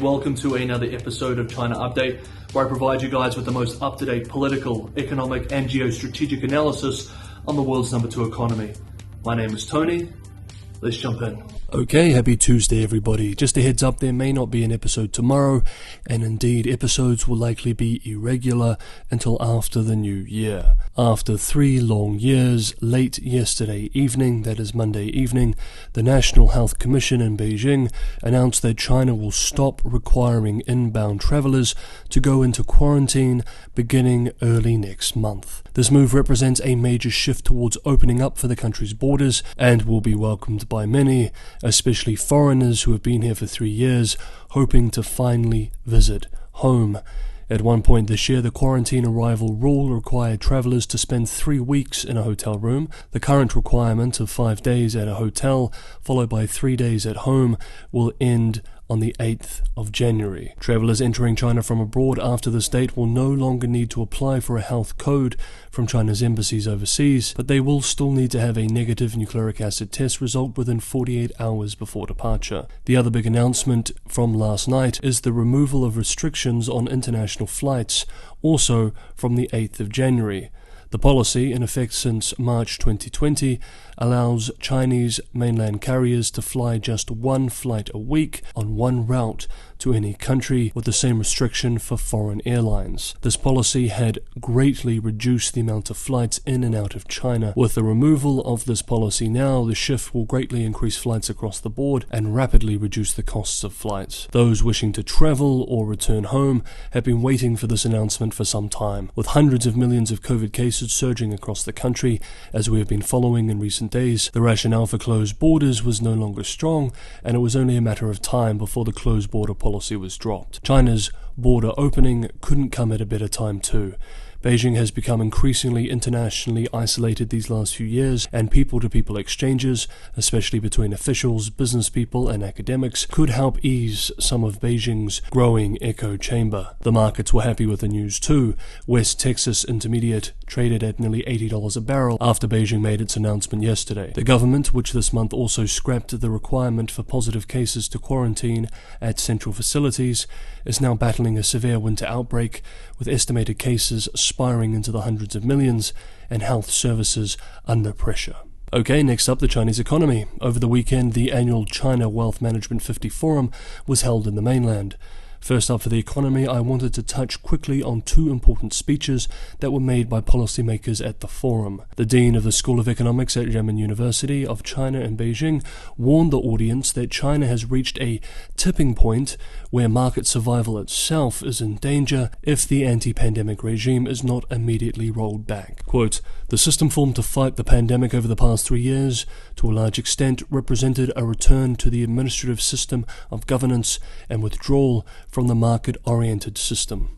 Welcome to another episode of China Update, where I provide you guys with the most up-to-date political, economic and geostrategic analysis on the world's number 2 economy. My name is Tony. Let's jump in. Okay, happy Tuesday everybody. Just a heads up, there may not be an episode tomorrow, and indeed episodes will likely be irregular until after the new year. After 3 long years, late yesterday evening, that is Monday evening, the National Health Commission in Beijing announced that China will stop requiring inbound travelers to go into quarantine beginning early next month. This move represents a major shift towards opening up for the country's borders and will be welcomed by many, especially foreigners who have been here for 3 years, hoping to finally visit home. At one point this year, the quarantine arrival rule required travelers to spend 3 weeks in a hotel room. The current requirement of 5 days at a hotel, followed by 3 days at home, will end on the 8th of January. Travelers entering China from abroad after this date will no longer need to apply for a health code from China's embassies overseas, but they will still need to have a negative nucleic acid test result within 48 hours before departure. The other big announcement from last night is the removal of restrictions on international flights, also from the 8th of January. The policy, in effect since March 2020, allows Chinese mainland carriers to fly just 1 flight a week on 1 route to any country, with the same restriction for foreign airlines. This policy had greatly reduced the amount of flights in and out of China. With the removal of this policy now, the shift will greatly increase flights across the board and rapidly reduce the costs of flights. Those wishing to travel or return home have been waiting for this announcement for some time, with hundreds of millions of COVID cases surging across the country, as we have been following in recent days. The rationale for closed borders was no longer strong, and it was only a matter of time before the closed border policy was dropped. China's border opening couldn't come at a better time too. Beijing has become increasingly internationally isolated these last few years, and people-to-people exchanges, especially between officials, business people and academics, could help ease some of Beijing's growing echo chamber. The markets were happy with the news too. West Texas Intermediate traded at nearly $80 a barrel after Beijing made its announcement yesterday. The government, which this month also scrapped the requirement for positive cases to quarantine at central facilities, is now battling a severe winter outbreak, with estimated cases spiraling into the hundreds of millions and health services under pressure. Okay, next up, the Chinese economy. Over the weekend, the annual China Wealth Management 50 Forum was held in the mainland. First up for the economy, I wanted to touch quickly on 2 important speeches that were made by policymakers at the forum. The Dean of the School of Economics at Renmin University of China in Beijing warned the audience that China has reached a tipping point where market survival itself is in danger if the anti-pandemic regime is not immediately rolled back. Quote, "The system formed to fight the pandemic over the past 3 years, to a large extent, represented a return to the administrative system of governance and withdrawal from the market-oriented system."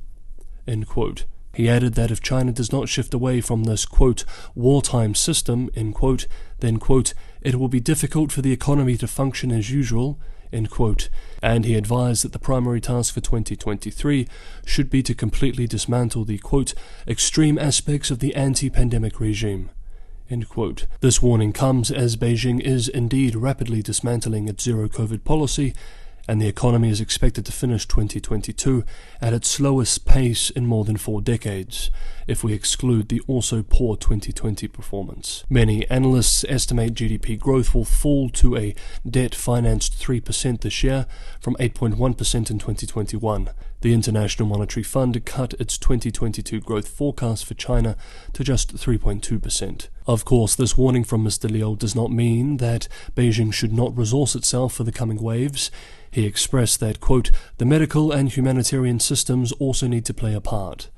End quote. He added that if China does not shift away from this, quote, wartime system, end quote, then, quote, it will be difficult for the economy to function as usual, end quote. And he advised that the primary task for 2023 should be to completely dismantle the, quote, extreme aspects of the anti-pandemic regime. End quote. This warning comes as Beijing is indeed rapidly dismantling its zero-COVID policy, and the economy is expected to finish 2022 at its slowest pace in more than 4 decades, if we exclude the also poor 2020 performance. Many analysts estimate GDP growth will fall to a debt-financed 3% this year, from 8.1% in 2021. The International Monetary Fund cut its 2022 growth forecast for China to just 3.2%. Of course, this warning from Mr. Liu does not mean that Beijing should not resource itself for the coming waves. He expressed that, quote, the medical and humanitarian systems also need to play a part.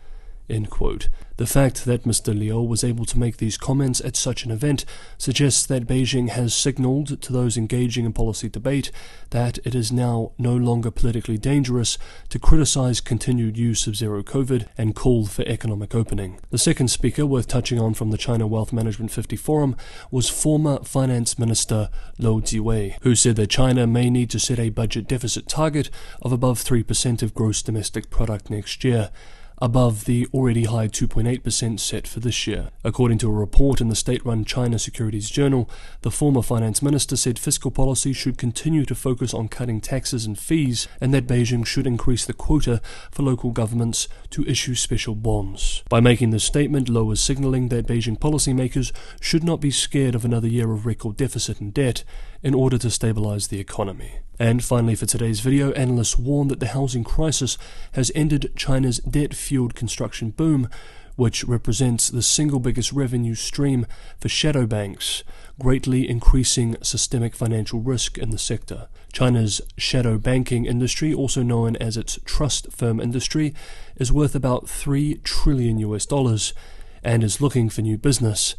End quote. The fact that Mr. Liu was able to make these comments at such an event suggests that Beijing has signaled to those engaging in policy debate that it is now no longer politically dangerous to criticize continued use of zero-COVID and call for economic opening. The second speaker worth touching on from the China Wealth Management 50 Forum was former Finance Minister Lou Jiwei, who said that China may need to set a budget deficit target of above 3% of gross domestic product next year, above the already high 2.8% set for this year. According to a report in the state-run China Securities Journal, the former finance minister said fiscal policy should continue to focus on cutting taxes and fees, and that Beijing should increase the quota for local governments to issue special bonds. By making this statement, Lo is signaling that Beijing policymakers should not be scared of another year of record deficit and debt in order to stabilize the economy. And finally, for today's video, analysts warn that the housing crisis has ended China's debt-fueled construction boom, which represents the single biggest revenue stream for shadow banks, greatly increasing systemic financial risk in the sector. China's shadow banking industry, also known as its trust firm industry, is worth about $3 trillion and is looking for new business.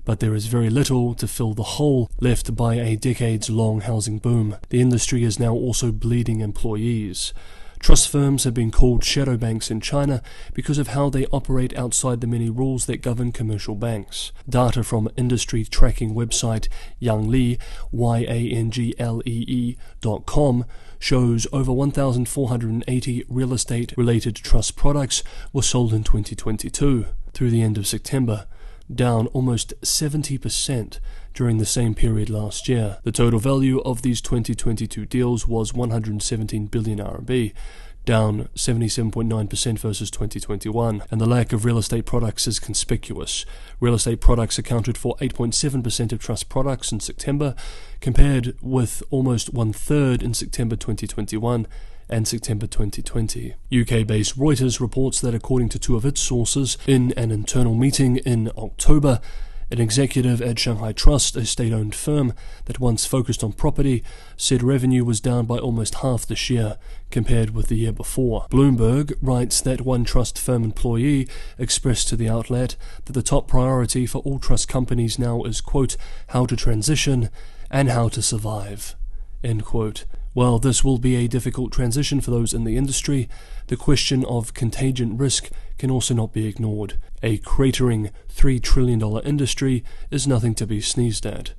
But there is very little to fill the hole left by a decades-long housing boom. The industry is now also bleeding employees. Trust firms have been called shadow banks in China because of how they operate outside the many rules that govern commercial banks. Data from industry tracking website Yanglee, YANGLEE.com, shows over 1,480 real estate-related trust products were sold in 2022 through the end of September, down almost 70% during the same period last year. The total value of these 2022 deals was 117 billion RMB, down 77.9% versus 2021, and the lack of real estate products is conspicuous. Real estate products accounted for 8.7% of trust products in September, compared with almost one-third in September 2021 and September 2020. UK-based Reuters reports that according to two of its sources, in an internal meeting in October, an executive at Shanghai Trust, a state-owned firm that once focused on property, said revenue was down by almost half this year compared with the year before. Bloomberg writes that one trust firm employee expressed to the outlet that the top priority for all trust companies now is, quote, how to transition and how to survive, end quote. While this will be a difficult transition for those in the industry, the question of contagion risk can also not be ignored. A cratering $3 trillion industry is nothing to be sneezed at.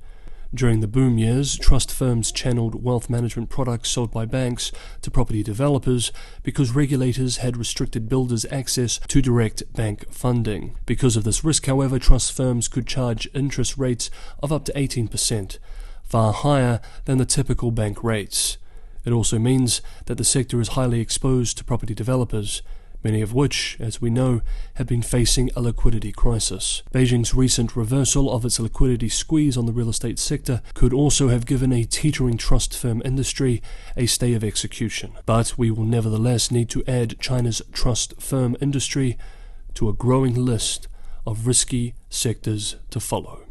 During the boom years, trust firms channeled wealth management products sold by banks to property developers because regulators had restricted builders' access to direct bank funding. Because of this risk, however, trust firms could charge interest rates of up to 18%, far higher than the typical bank rates. It also means that the sector is highly exposed to property developers, many of which, as we know, have been facing a liquidity crisis. Beijing's recent reversal of its liquidity squeeze on the real estate sector could also have given a teetering trust firm industry a stay of execution. But we will nevertheless need to add China's trust firm industry to a growing list of risky sectors to follow.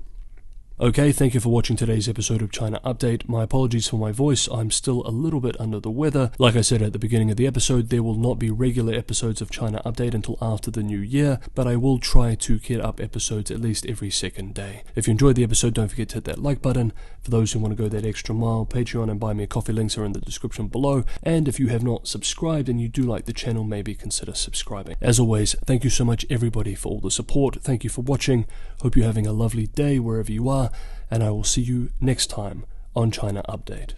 Okay, thank you for watching today's episode of China Update. My apologies for my voice, I'm still a little bit under the weather. Like I said at the beginning of the episode, there will not be regular episodes of China Update until after the new year, but I will try to get up episodes at least every second day. If you enjoyed the episode, don't forget to hit that like button. For those who want to go that extra mile, Patreon and Buy Me a Coffee links are in the description below. And if you have not subscribed and you do like the channel, maybe consider subscribing. As always, thank you so much everybody for all the support. Thank you for watching. Hope you're having a lovely day wherever you are. And I will see you next time on China Update.